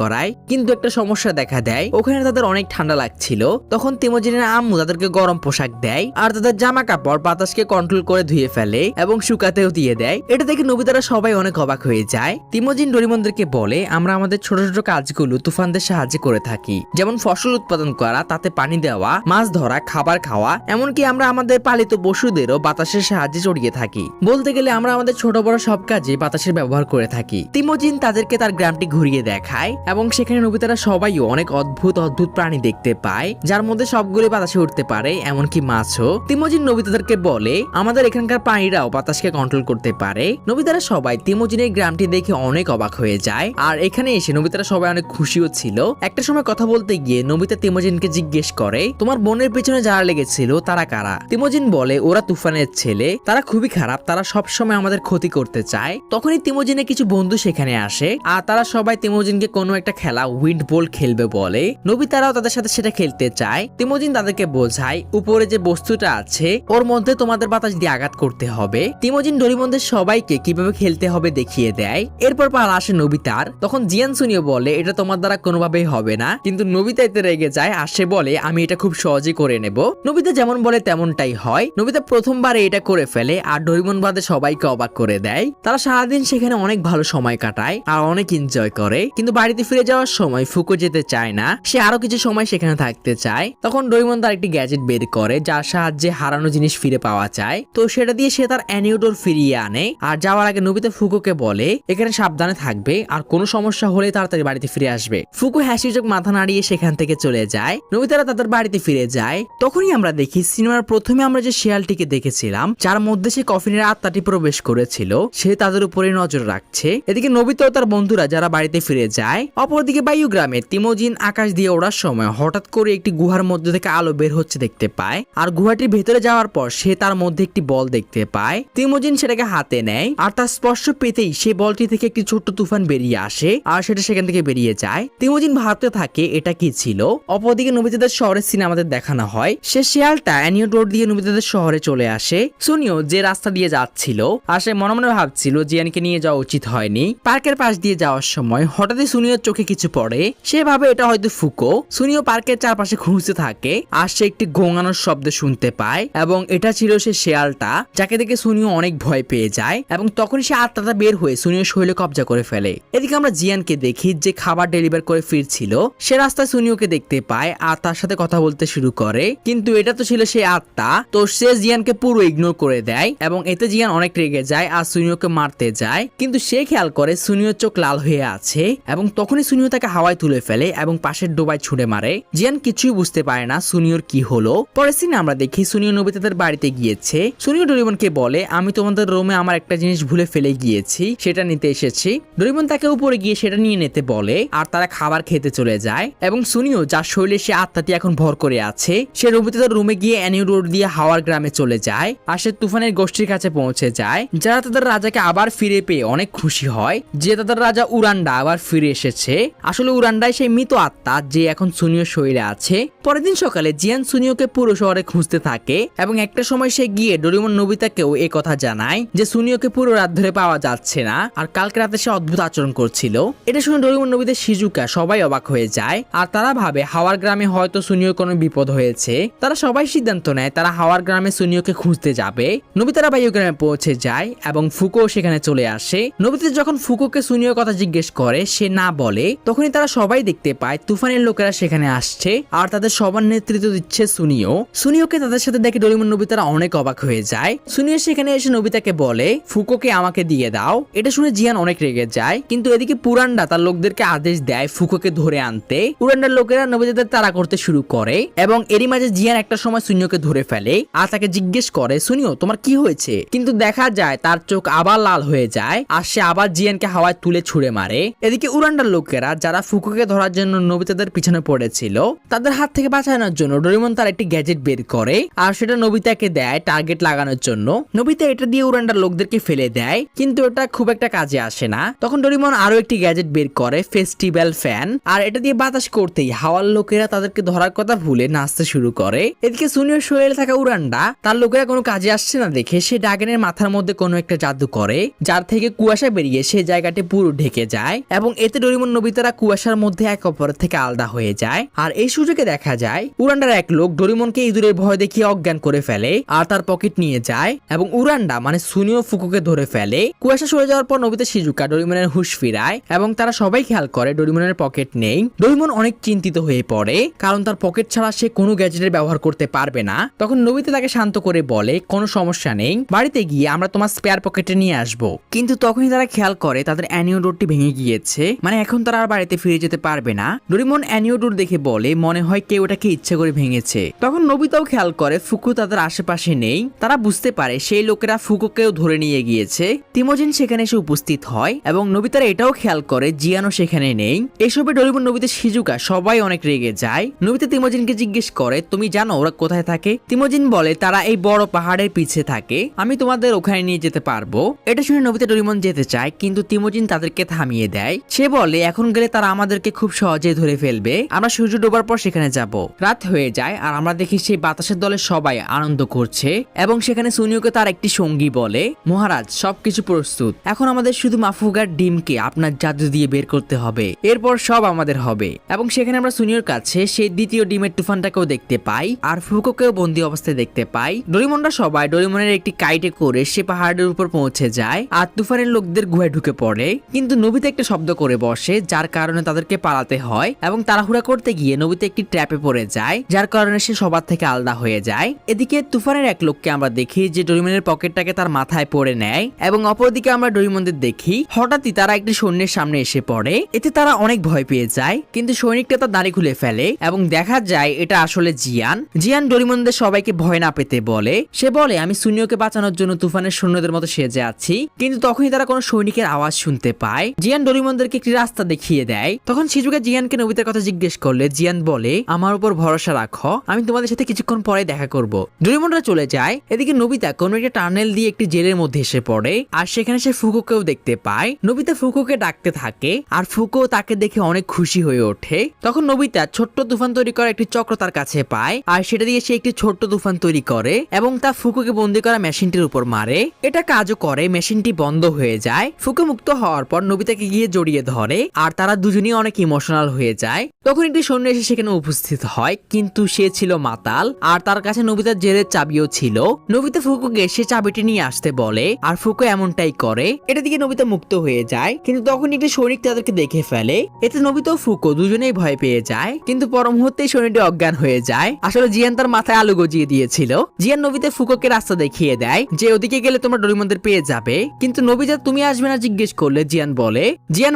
করায়। কিন্তু একটা সমস্যা দেখা দেয়, ওখানে তাদের অনেক ঠান্ডা লাগছিল। তখন তিমোজিনের আম্মু তাদেরকে গরম পোশাক দেয় আর তাদের জামা কাপড় বাতাসকে কন্ট্রোল করে ধুয়ে ফেলে এবং শুকাতেও দিয়ে দেয়। এটা দেখে নোবিতারা সবাই অনেক অবাক হয়ে যায়। তিমোজিন ডোরেমনদেরকে বলে, আমরা আমাদের ছোট ছোট কাজগুলো তুফানদের সাহায্যে করে থাকি, যেমন ফসল উৎপাদন করা, তাতে পানি দেওয়া, মাছ ধরা, খাবার খাওয়া, এমনকি আমরা আমাদের পালিত পশুদেরও বাতাসের সাহায্যে জড়িয়ে থাকি। বলতে গেলে আমরা আমাদের ছোট বড় সব কাজে বাতাসের ব্যবহার করে থাকি। তিমোজিন তাদেরকে তার গ্রামটি ঘুরিয়ে দেখায় এবং সেখানে নোবিতারা সবাইও অনেক অদ্ভুত অদ্ভুত প্রাণী দেখতে পায়, যার মধ্যে সবগুলি বাতাসে উঠতে পারে, এমনকি মাছও। তিমোজিন নোবিতাদেরকে বলে, আমাদের এখানকার প্রাণীরাও বাতাসকে কন্ট্রোল করতে পারে। নোবিতারা সবাই তিমোজিনের গ্রামটি দেখে অনেক অবাক হয়ে যায়, আর এখানে এসে নোবিতারা সবাই অনেক খুশিও ছিল। একটা সময় কথা বলতে গিয়ে নোবিতা তিমোজিনকে জিজ্ঞেস করে, তোমার বোনের পেছনে যারা লেগেছিল তারা কারা? তিমোজিন বলে, ওরা তুফানের ছেলে, তারা খুবই খারাপ, তারা সবসময় আমাদের ক্ষতি করতে চায়। তখনই তিমোজিনের কিছু বন্ধু সেখানে আসে, আর তারা সবাই তিমোজিনকে কোনো একটা খেলা উইন্ড বল খেলবে বলে। নোবিতারাও তাদের সাথে সেটা খেলতে চায়। তিমোজিন তাদেরকে বোঝায়, উপরে যে বস্তুটা আছে ওর মধ্যে তোমাদের বাতাস দিয়ে আঘাত করতে হবে। তিমোজিন ডোরেমনদের সবাইকে কিভাবে খেলতে হবে দেখিয়ে দেয়। এরপর পালা আসে নোবিতার। তখন জিয়ান সুনিও বলে, এটা তোমার দ্বারা কোনোভাবেই হবে না, কিন্তু নোবিতা এতে রেগে যায় আর সে বলে, আমি এটা খুব সহজে করে নেব। নোবিতা যেমন বলে তেমনটাই হয়। নোবিতা প্রথমবারে এটা করে ফেলে আর ডোরেমন বাদে সবাইকে অবাক করে দেয়। তারা সারাদিন সেখানে অনেক ভালো সময় কাটায় আর অনেক এনজয় করে, কিন্তু বাড়িতে ফিরে যাওয়ার সময় ফুকো যেতে চায় না, সে আরো কিছু সময় সেখানে থাকতে চায়। তখন ডোরেমন তার একটি গ্যাজেট বের করে যার সাহায্যে হারানো জিনিস ফিরে পাওয়া যায়। তো সেটা দিয়ে সে তার অ্যানিউডোর ফিরিয়ে আনে, আর যাওয়ার আগে নোবিতা ফুকোকে বলে, এখানে সাবধানে থাকবে আর কোনো সমস্যা হলে তাড়াতাড়ি বাড়িতে ফিরে আসবে। ফুকো হাসি চোখ মাথা নাড়িয়ে সেখান থেকে চলে যায়। নোবিতারা তাদের বাড়িতে ফিরে যায়। তখনই আমরা দেখি সিনেমার প্রথমে আমরা যে শিয়ালটিকে দেখেছিলাম, যার মধ্যে সে কফিনের আত্মাটি প্রবেশ করেছিল, সে তাদের উপরে নজর রাখছে। এদিকে নোবিতা ও তার বন্ধুরা যারা বাড়িতে ফিরে যায়। অপরদিকে বায়ু গ্রামে তিমোজিন আকাশ দিয়ে ওড়ার সময় হঠাৎ করে একটি গুহার মধ্যে থেকে আলো বের হচ্ছে দেখতে পায়, আর গুহাটির ভেতরে যাওয়ার পর সে তার মধ্যে একটি বল দেখতে পায়। তিমোজিন সেটাকে হাতে নেয়, আর তার স্পর্শ পেতেই সেই বলটি থেকে একটি ছোট্ট তুফান বেরিয়ে আসে আর সেটা সেখান থেকে বেরিয়ে যায়। তিমোজিন ভাবতে থাকে এটা কি ছিল। অপরদিকে নোবিতাদের শহরের সিনে আমাদের দেখানো হয়, সে শিয়ালটা অ্যানিও রোড দিয়ে নোবিতাদের শহরে চলে আসে। সুনিও যে রাস্তা দিয়ে যাচ্ছিল আর সে মনে মনে ভাবছিল জিয়ানকে নিয়ে যাওয়া উচিত হয়নি। পার্কের পাশ দিয়ে যাওয়ার সময় হঠাৎই সুনিওর চোখে কিছু পড়ে, সে ভাবে এটা হয়তো ফুকো। সুনিও পার্কের চারপাশে খুঁজতে থাকে আর সে একটি গোঙানোর শব্দ শুনতে পায়, এবং এটা ছিল সে শেয়ালটা, যাকে দেখে সুনিও অনেক ভয় পেয়ে যায়, এবং তখনই সে আত্মাটা বের হয়ে সুনিওর শরীরে কবজা করে ফেলে। এদিকে আমরা জিয়ানকে দেখি যে খাবার ডেলিভার করে ফিরছিল, সে রাস্তায় সুনিওকে দেখতে পায় আর তার সাথে কথা বলতে শুরু করে, কিন্তু এটা তো ছিল সে আত্মা। তো সে জিয়ানকে পুরো ইগনোর করে দেয় এবং এতে জিয়ান অনেক রেগে যায় আর সুনিওকে মারতে যায়, কিন্তু সে খেয়াল করে সুনিওর চোখ লাল হয়ে আছে, এবং তখনই সুনিও তাকে হাওয়ায় তুলে ফেলে এবং পাশের ডোবায় ছুঁড়ে মারে। জিয়ান কিছুই বুঝতে পারে না সুনিওর কি হলো। পরের সিনে আমরা দেখি সুনিও নোবিতাদের বাড়িতে গিয়েছে। সুনিও ডোরেমনকে বলে, আমি তোমাদের রুমে আমার একটা জিনিস ভুলে ফেলে গিয়েছি, সেটা নিতে এসেছি। ডোরেমন তাকে উপরে গিয়ে সেটা নিয়ে নিতে বলে আর তারা খাবার খেতে চলে যায়, এবং সুনিও যার শরীরে সে আত্মাটি এখন ভর করে আছে, সে নোবিতাদের রুমে গিয়ে অ্যানিউ রোড দিয়ে হাওয়ার গ্রামে চলে যায় আর সে তুফানের গোষ্ঠীর কাছে পৌঁছে যায়, যারা তাদের রাজাকে আবার ফিরে পেয়ে অনেক খুশি হয় যে তাদের রাজা উরান্ডা আবার ফিরে এসেছে। আসলে উরান্ডাই সেই মৃত আত্মা যে এখন সুনিওর শরীরে আছে। পরের দিন সকালে জিয়ান সুনিওকে পুরো শহরে খুঁজতে থাকে, এবং একটা সময় সে গিয়ে ডোরেমন নোবিতাকেও এই কথা জানায় যে সুনিওকে পুরো রাত ধরে পাওয়া যাচ্ছে না, আর কালকে রাতে সে অদ্ভুত আচরণ করছিল। এটা শুনে ডোরেমন নোবিতা শিজুকা সবাই অবাক হয়ে যায়, আর তারা ভাবে হাওয়ার গ্রামে হয়তো সুনিওর কোনো বিপদ হয়েছে। তারা সবাই সিদ্ধান্ত নেয় তারা হাওয়ার গ্রামে সুনিওকে খুঁজতে যাবে। নোবিতারা বায়ু গ্রামে পৌঁছে যায় এবং ফুকো সেখানে চলে আসে। নোবিতা যখন ফুকোকে সুনিওর কথা জিজ্ঞেস করে সে না বলে, তখনই তারা সবাই দেখতে পায় তুফানের লোকেরা সেখানে আসছে আর তাদের সবার নেতৃত্ব দিচ্ছে সুনিও। সুনিওকে তাদের সাথে দেখে ডোরেমন নোবিতারা অনেক অবাক হয়ে যায়। সুনিও সেখানে এসে নোবিতাকে বলে ফুকোকে আমাকে দিয়ে দাও। এটা শুনে জিয়ান অনেক রেগে যায়, কিন্তু এদিকে পুরান্ডা তার লোকদেরকে আদেশ দেয় ফুকোকে ধরে আনতে। পুরান্ডার লোকেরা নোবিতাদের তাড়া করতে শুরু করে এবং এরই মাঝে জিয়ান একটা সময় সুনিওকে ধরে ফেলে আর তাকে জিজ্ঞেস করে সুনিও তোমার কি হয়েছে, কিন্তু দেখা যায় তার চোখ আবার লাল হয়ে যায় আর সে আবার জিয়ানকে হাওয়ায় তুলে ছুড়ে মারে। এদিকে উরান্ডার লোকেরা যারা ফুকোকে ধরার জন্য নোবিতাদের পিছনে পড়েছিল তাদের হাত থেকে বাঁচানোর জন্য ডোরেমন তার একটি গ্যাজেট বের করে আর সেটা নোবিতাকে দেয় টার্গেট লাগানোর জন্য। নোবিতা এটা দিয়ে উরান্ডার লোকদেরকে ফেলে দেয়, কিন্তু এটা খুব একটা কাজে আসে না। তখন ডোরেমন আরো একটি গ্যাজেট বের করে ফেস্টিভ্যাল ফ্যান, আর এটা দিয়ে বাতাস করতেই হাওয়ার লোকেরা তাদেরকে ধরার কথা ভুলে নাচতে শুরু করে। এদিকে সুনিয়র শরীরে থাকা উরান্ডা তার লোকেরা কোনো কাজে আসছে না দেখে সে ড্রাগনের মাথার মধ্যে কোনো একটা জাদু করে, যার থেকে কুয়াশা বেরিয়ে সে জায়গাটি পুরো ঢেকে যায় এবং এতে ডোরেমন নোবিতারা কুয়াশার মধ্যে এক অপরের থেকে আলাদা হয়ে যায়। আর এই সুযোগে দেখা যায় উরান্ডার এক লোক ডোরেমনকে ইঁদুরের ভয় দেখিয়ে অজ্ঞান করে ফেলে আর তার পকেট নিয়ে যায় এবং উরান্ডা মানে সুনিও ফুকুকে ধরে ফেলে। কুয়াশা সরে যাওয়ার পর নোবিতা শিজুকা ডোরেমনের হুঁশ ফিরায় এবং তারা সবাই খেয়াল করে ডোরেমনের পকেট নেই। ডোরেমন অনেক চিন্তিত হয়ে পড়ে কারণ তার পকেট ছাড়া সে কোনো গ্যাজেটের ব্যবহার করতে পারবে না। তখন নোবিতা তাকে শান্ত করে বলে কোনো সমস্যা নেই, বাড়িতে গিয়ে আমরা তোমার স্পেয়ার পকেটে নিয়ে আসবো। কিন্তু তখনই তারা খেয়াল করে তাদের অ্যানিও ডোরটি ভেঙে গিয়েছে, মানে এখন তারা আর বাড়িতে ফিরে যেতে পারবে না। ডোরেমন অ্যানিও ডোর দেখে বলে মনে হয় কেউ ওটাকে ইচ্ছে করে ভেঙেছে। তখন নোবিতাও খেয়াল করে ফুকু তাদের আশেপাশে নেই। তারা বুঝতে পারে সেই লোকেরা ফুকুকেও ধরে নিয়ে গিয়েছে। তিমোজিন সেখানে এসে উপস্থিত হয় এবং নোবিতারা এটাও খেয়াল করে জিয়ানও সেখানে নেই। এসবে ডোরেমন নোবিতা শিজুকা সবাই অনেক রেগে যায়। নোবিতা তিমোজিনকে জিজ্ঞেস করে তুমি জানো ওরা কোথায় থাকে? তিমোজিন বলে তারা এই বড় পাহাড়ের পিছে থাকে, আমি তোমাদের ওখানে নিয়ে যেতে পারবো। এটা শুনে নোবিতা ডোরেমন যেতে চায়, কিন্তু তিমোজিন তাদেরকে থামিয়ে দেয়। সে বলে এখন গেলে তারা আমাদেরকে খুব সহজে ধরে ফেলবে, আমরা সূর্য ডোবার পর সেখানে যাব। রাত হয়ে যায় আর আমরা দেখি সেই বাতাসের দলে সবাই আনন্দ করছে এবং সেখানে সুনিওকে তার একটি সঙ্গী বলে মহারাজ সবকিছু প্রস্তুত, এখন আমাদের শুধু মাফুগার ডিমকে আপনার জাদু দিয়ে বের করতে হবে, এরপর সব আমাদের হবে। এবং সেখানে আমরা সুনিওর কাছে সেই দ্বিতীয় ডিমের তুফানটাকেও দেখতে পাই আর ফুকোকেও বন্দি অবস্থায় দেখতে পাই। ডোরেমনরা সবাই ডোরেমনের একটি কাইটে করে সে পাহাড়ের উপর পৌঁছে যায় আর তুফানের লোকদের গুহায় ঢুকে পড়ে, কিন্তু নোবিতা একটা শব্দ করে বসে যার কারণে তাদেরকে পালাতে হয় এবং তাড়াহুড়া করতে গিয়ে নোবিতা একটি ট্র্যাপে পড়ে যায় যার কারণে সে সবার থেকে আলাদা হয়ে যায়। এদিকে তুফানের এক লোককে আমরা দেখি যে ডোরেমনের পকেটটাকে তার মাথায় পড়ে নেয় এবং অপরদিকে আমরা ডোরেমনদের দেখি হঠাৎই তারা একটি সৈন্যের সামনে এসে পড়ে। এতে তারা অনেক ভয় পেয়ে যায়, কিন্তু সৈনিকটা তার দাড়ি খুলে ফেলে এবং দেখা যায় এটা আসলে জিয়ান। জিয়ান ডোরেমনদের সবাইকে ভয় না পেতে বলে, সে বলে আমি সুনিওকে বাঁচানোর জন্য তুফানের সৈন্যদের মতো সেজে আছি। কিন্তু তখনই তারা কোনো সৈনিকের আওয়াজ শুনতে পায়। জিয়ান ডোরেমনদেরকে একটি রাস্তা দেখিয়ে দেয়। তখন শিজুকা জিয়ানকে নোবিতার কথা জিজ্ঞেস করলে জিয়ান বলে আমার উপর ভরসা রাখো, আমি তোমাদের সাথে কিছুক্ষণ পরে দেখা করব। ডোরেমনরা চলে যায়। এদিকে নোবিতা কোনো একটা টানেল দিয়ে একটি জেলের মধ্যে এসে পড়ে আর সেখানে সে ফুকুকেও দেখতে পায়। নোবিতা ফুকুকে ডাকতে থাকে আর ফুকো তাকে দেখে অনেক খুশি হয়ে ওঠে। তখন নোবিতা ছোট্ট তুফান তৈরি করা একটি চক্র তার কাছে পায় আর সেটা দিয়ে সে একটি ছোট্ট তুফান তৈরি করে এবং তা ফুকুকে বন্দি করা মেশিনটির উপর মারে। এটা কাজও করে, মেশিনটি বন্ধ হয়ে যায়। ফুকো মুক্ত হওয়ার পর নোবিতাকে গিয়ে জড়িয়ে ধরে আর তারা দুজনেই অনেক ইমোশনাল হয়ে যায়। তখন একটি সৈন্য এসে সেখানে উপস্থিত হয়, কিন্তু সে ছিল মাতাল আর তার কাছে নোবিতার জেলের চাবিও ছিল। নোবিতা ফুকুকে সে চাবিটি নিয়ে আসতে বলে আর ফুকো এমনটাই করে। এটা দিকে নোবিতা মুক্ত হয়ে যায়, কিন্তু তখন একটি সৈনিক তাদেরকে দেখে ফেলে। এতে নোবিতা ও ফুকো দুজনেই ভয় পেয়ে যায়, কিন্তু পর মুহূর্তেই সৈন্যটি অজ্ঞান হয়ে যায়। আসলে জিয়ান তার মাথায় আলু গজিয়ে দিয়েছিল। জিয়ান নোবিতা ফুকোকে রাস্তা দেখিয়ে দেয় যে ওদিকে গেলে তোমরা ডোরেমনদের পেয়ে যাবে, কিন্তু নোবিতা তুমি আসবে না জিজ্ঞেস করলে জিয়ান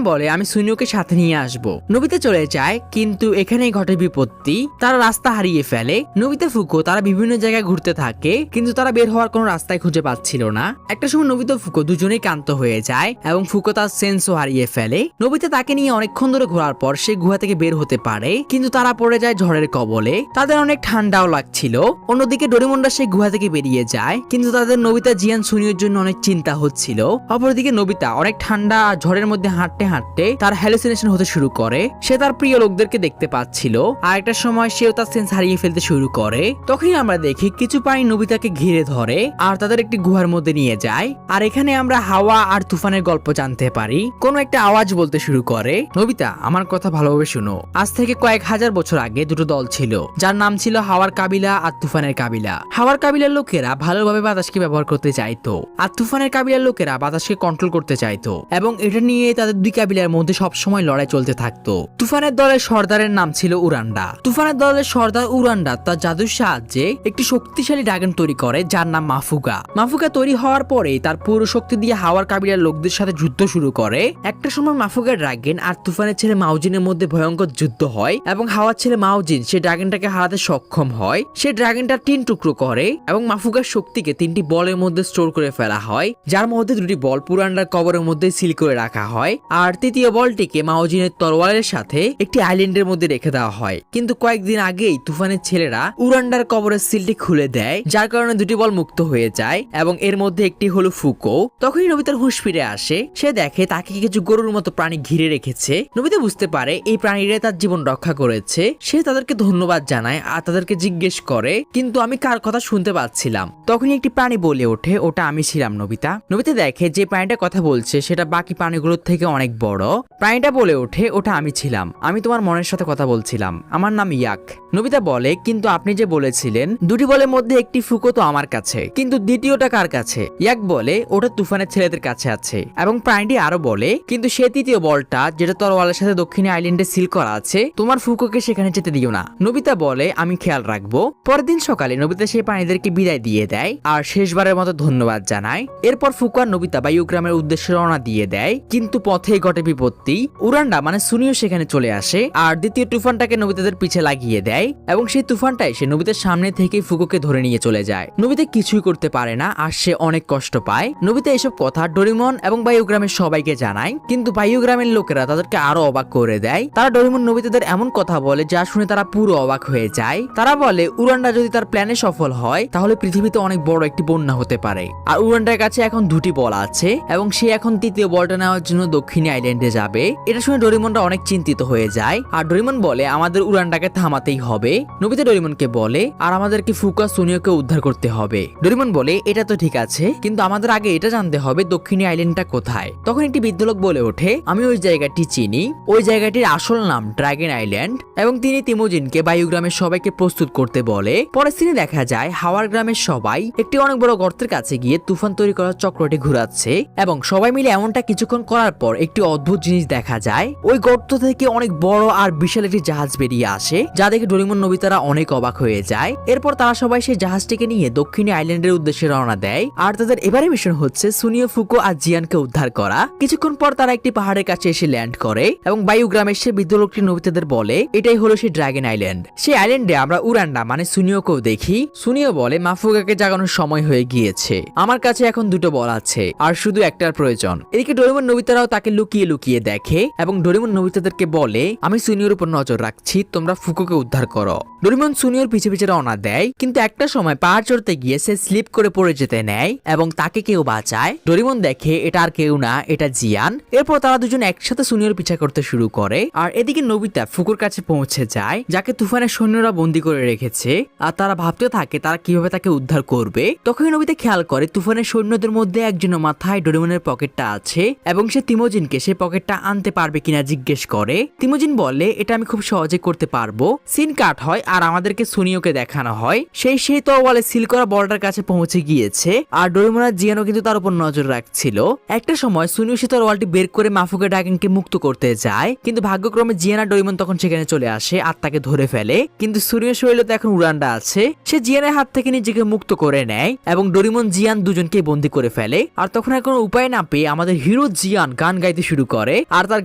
বলে আমি সুনিওকে সাথে নিয়ে আসবো। নোবিতা চলে যায়, কিন্তু এখানেই ঘটে বিপত্তি, তারা রাস্তা হারিয়ে ফেলে। নোবিতা ফুকো তারা বিভিন্ন জায়গায় ঘুরতে থাকে, কিন্তু তারা বের হওয়ার কোনো রাস্তায় খুঁজে পাচ্ছিল না। একটা সময় নোবিতা ফুকো দুজনেই ক্লান্ত হয়ে যায় এবং ফুকো তার সেন্সও হারিয়ে ফেলে। নোবিতা তাকে নিয়ে অনেকক্ষণ ধরে ঘোরার পর সে গুহা থেকে বের হতে পারে, কিন্তু তারা পড়ে যায় ঝড়ের কবলে। তাদের অনেক ঠান্ডাও লাগছিল। অন্যদিকে ডোরেমনরা সেই গুহা থেকে বেরিয়ে যায়, কিন্তু তাদের নোবিতা জিয়ান সুনিওর জন্য অনেক চিন্তা হচ্ছিল। অপরদিকে নোবিতা অনেক ঠান্ডা আর ঝড়ের মধ্যে হাঁটতে হাঁটতে তার হ্যালুসিনেশন হতে শুরু করে। সে তার প্রিয় লোকদেরকে দেখতে পাচ্ছিল আর একটা সময় সেও তার সেন্স হারিয়ে ফেলতে শুরু করে। তখনই আমরা দেখি কিছু প্রাণী নোবিতাকে ঘিরে ধরে আর তাদের একটি গুহার মধ্যে নিয়ে যায়। আর এখানে আমরা হাওয়া আর তুফানের গল্প জানতে পারি। কোন একটা আওয়াজ বলতে শুরু করে নোবিতা আমার কথা ভালোভাবে শুনো, আজ থেকে কয়েক হাজার বছর আগে দুটো দল ছিল যার নাম ছিল হাওয়ার কাবিলা আর তুফানের কাবিলা। হাওয়ার কাবিলার লোকেরা ভালোভাবে বাতাসকে ব্যবহার করতে চাইতো আর তুফানের কাবিলার লোকেরা বাতাসকে কন্ট্রোল করতে চাইতো এবং এটা নিয়ে তাদের দুই কাবিলার মধ্যে সবসময় লড়াই চলতে থাকতো। তুফানের দলের সর্দারের নাম ছিল উরান্ডা। তুফানের দলের সর্দার উরান্ডা তার জাদুর সাহায্যে একটি শক্তিশালী ড্রাগন তৈরি করে যার নাম মাফুগা। মাফুগা তৈরি হওয়ার পরে তার পুরো শক্তি দিয়ে হাওয়ার কাবিলার লোকদের সাথে যুদ্ধ শুরু করে। একটা সময় মাফুগা ড্রাগন আর তুফানের ছেলে মাউজিনের মধ্যে ভয়ঙ্কর যুদ্ধ হয় এবং হাওয়ার ছেলে মাউজিন সে ড্রাগনটাকে হারাতে সক্ষম হয়। সে ড্রাগনটা 3 টুকরো করে এবং মাফুগার শক্তিকে 3টি বলের মধ্যে স্টোর করে ফেলা হয়, যার মধ্যে 2টি বল পুরান্ডার কবরের মধ্যে সিল করে রাখা হয় আর তৃতীয় বলটিকে মাউজিনের তরোয়ালের সাথে একটি আইল্যান্ডের মধ্যে রেখে দেওয়া হয়। কিন্তু কয়েকদিন আগেই তুফানের ছেলেরা উরান্ডার কবরের সিলটি খুলে দেয়, যার কারণে 2টি বল মুক্ত হয়ে যায় এবং এর মধ্যে একটি হলো ফুকো। তখনই নবিতার হুঁশ ফিরে আসে। সে দেখে তাকে কিছু গরুর মতো প্রাণী ঘিরে রেখেছে। নবিতা বুঝতে পারে এই প্রাণীরা তার জীবন রক্ষা করেছে। সে তাদেরকে ধন্যবাদ জানায় আর তাদেরকে জিজ্ঞেস করে, কিন্তু আমি কার কথা শুনতে পাচ্ছিলাম? তখনই একটি প্রাণী বলে ওঠে, ওটা আমি ছিলাম নবিতা। নবিতা দেখে যে প্রাণীটা কথা বলছে সেটা বাকি প্রাণীগুলোর থেকে অনেক বড়। প্রাণীটা বলে ওঠে, ওটা আমি ছিলাম, আমি তোমার মনের সাথে কথা বলছিলাম, আমার নাম ইয়াক। নবিতা বলে, কিন্তু আপনি যে বলেছিলেন 2টি বলের মধ্যে একটি ফুকো তো আমার কাছে, কিন্তু দ্বিতীয়টা কার কাছে? ইয়াক বলে, ওটা তুফানের ছেলেদের কাছে আছে। এবং প্রাণীটি আরো বলে, কিন্তু সে তৃতীয় বলটা যেটা তরোয়ালের সাথে দক্ষিণী আইল্যান্ডে সিল করা আছে, তোমার ফুকোকে সেখানে যেতে দিও না। নবিতা বলে, আমি খেয়াল রাখবো। পরের দিন সকালে নবিতা সেই প্রাণীদেরকে বিদায় দিয়ে দেয় আর শেষবারের মতো ধন্যবাদ জানায়। এরপর ফুকো আর নবিতা বায়ুগ্রামের উদ্দেশ্যে রওনা দিয়ে দেয়, কিন্তু পথে ঘটে বিপত্তি। উরান্ডা মানে সুনিও সেখানে চলে আসে আর দ্বিতীয় তুফানটাকে নবিতাদের পিছে লাগিয়ে দেয় এবং সেই তুফানটা এসে নবিতার সামনে থেকে ফুকোকে ধরে নিয়ে চলে যায়। নবিতা কিছুই করতে পারে না আর সে অনেক কষ্ট পায়। নবিতা এসব কথা ডোরিমন এবং বায়ুগ্রামের সবাইকে জানায়, কিন্তু বায়ুগ্রামের লোকেরা তাদেরকে আরো অবাক করে দেয়। তারা ডোরিমন নবিতাদের এমন কথা বলে যা শুনে তারা পুরো অবাক হয়ে যায়। তারা বলে, উরান্ডা যদি তার প্ল্যানে সফল হয় তাহলে পৃথিবীতে অনেক বড় একটি বন্যা হতে পারে আর উরান্ডার কাছে এখন 2টি বল আছে এবং সে এখন তৃতীয় বলটা নেওয়ার জন্য দক্ষিণী আইল্যান্ডে যাবে। এটা শুনে ডোরিমনরা অনেক চিন্তিত হয়ে যায় আর ডোরিমন বলে, আমাদের উরান্ডাকে থামাতেই হবে। নবিতা ডোরিমনকে বলে, আর আমাদেরকে ফুকা সুনিওকে উদ্ধার করতে হবে। ডোরিমন বলে, এটা তো ঠিক আছে, কিন্তু আমাদের আগে এটা জানতে হবে দক্ষিণী আইল্যান্ডটা কোথায়। তখন একটি বৃদ্ধ লোক বলে ওঠে, আমি ওই জায়গাটি চিনি। ওই জায়গাটির আসল নাম ড্রাগন আইল্যান্ড। এবং তিনি তিমোজিনকে বায়ুগ্রামের সবাইকে প্রস্তুত করতে বলে। পরের দিনে দেখা যায় হাওয়ার গ্রামের সবাই একটি অনেক বড় গর্তের কাছে গিয়ে তুফান তৈরি করার চক্রটি ঘুরাচ্ছে এবং সবাই মিলে এমনটা কিছুক্ষণ করার পর একটি অদ্ভুত জিনিস দেখা যায়। ওই গর্ত থেকে অনেক বড় আর বিশাল একটি জাহাজ বেরিয়ে আসে, যা দেখে ডোরিমন নবিতারা অনেক অবাক হয়ে যায়। এরপর তারা সবাই সেই জাহাজটিকে নিয়ে দক্ষিণী আইল্যান্ডের উদ্দেশ্যে রওনা দেয় আর তাদের এবারে মিশন হচ্ছে সুনিও, ফুকো আর জিয়ানকে উদ্ধার করা। কিছুক্ষণ পর তারা একটি পাহাড়ের কাছে এসে ল্যান্ড করে এবং বায়ুগ্রামের সে বৃদ্ধ লোকটি নবিতাদের বলে, এটাই হলো সেই ড্রাগন আইল্যান্ড। সেই আইল্যান্ডে আমরা উরান্ডা মানে সুনিওকেও দেখি। সুনিও বলে, মাফুগাকে জাগানোর সময় হয়ে গিয়েছে, আমার কাছে এখন 2টো বল আছে আর শুধু একটার প্রয়োজন। এদিকে ডোরিমন নবিতারাও তাকে লুকিয়ে লুকিয়ে দেখে এবং ডোরিমন নবিতাদেরকে বলে, আমি সুনিওর উপর নজর রাখছি, তোমরা ফুকোকে উদ্ধার করো। ডোরিমন সুনিওর পিছে পিছে রওনা দেয়, কিন্তু একটা সময় পাহাড় চড়তে গিয়ে সে স্লিপ করে পড়ে যেতে নেয় এবং তাকে কেউ বাঁচায়। ডোরিমন দেখে এটা আর কেউ না, এটা জিয়ান। এরপর তারা দুজন একসাথে সুনিওর পিছা করতে শুরু করে আর এদিকে নবিতা ফুকুর কাছে পৌঁছে যায়, যাকে তুফানের সৈন্যরা বন্দী করে রেখেছে আর তারা ভাবতে থাকে তারা কিভাবে তাকে উদ্ধার করবে। তখনই নবিতা খেয়াল করে তুফানের সৈন্যদের মধ্যে একজনের মাথায় ডোরিমনের পকেটটা আছে এবং সে তিমোজিনকে সেই পকেটটা আনতে পারবে কিনা জিজ্ঞেস করে। তিমোজিন বলে, এটা আমি খুব সহজে করতে পারবো। সিন কাট হয় আর আমাদেরকে সুনিওকে দেখানো হয় সেই তরোয়ালে সিল করা বলটার কাছে পৌঁছে গিয়েছে আর ডোরিমন আর জিয়ানও কিন্তু তার উপর নজর রাখছিল। একটা সময় সুনিও সে তরোয়ালটি বের করে মাফুকে ড্রাগনকে মুক্ত করতে যায়, কিন্তু ভাগ্যক্রমে জিয়ান আর ডোরিমন তখন সেখানে চলে আসে আর তাকে ধরে ফেলে। কিন্তু সুনিও শরীরে তো এখন উড়ান্ডা আছে, সে জিয়ানের হাত থেকে নিজেকে মুক্ত করে নেয় এবং ডোরিমন জিয়ান দুজনকে বন্দী করে ফেলে। আর তখন আর কোনো উপায় না পেয়ে আমাদের হিরো জিয়ান গান গাইতে শুরু করে আর তার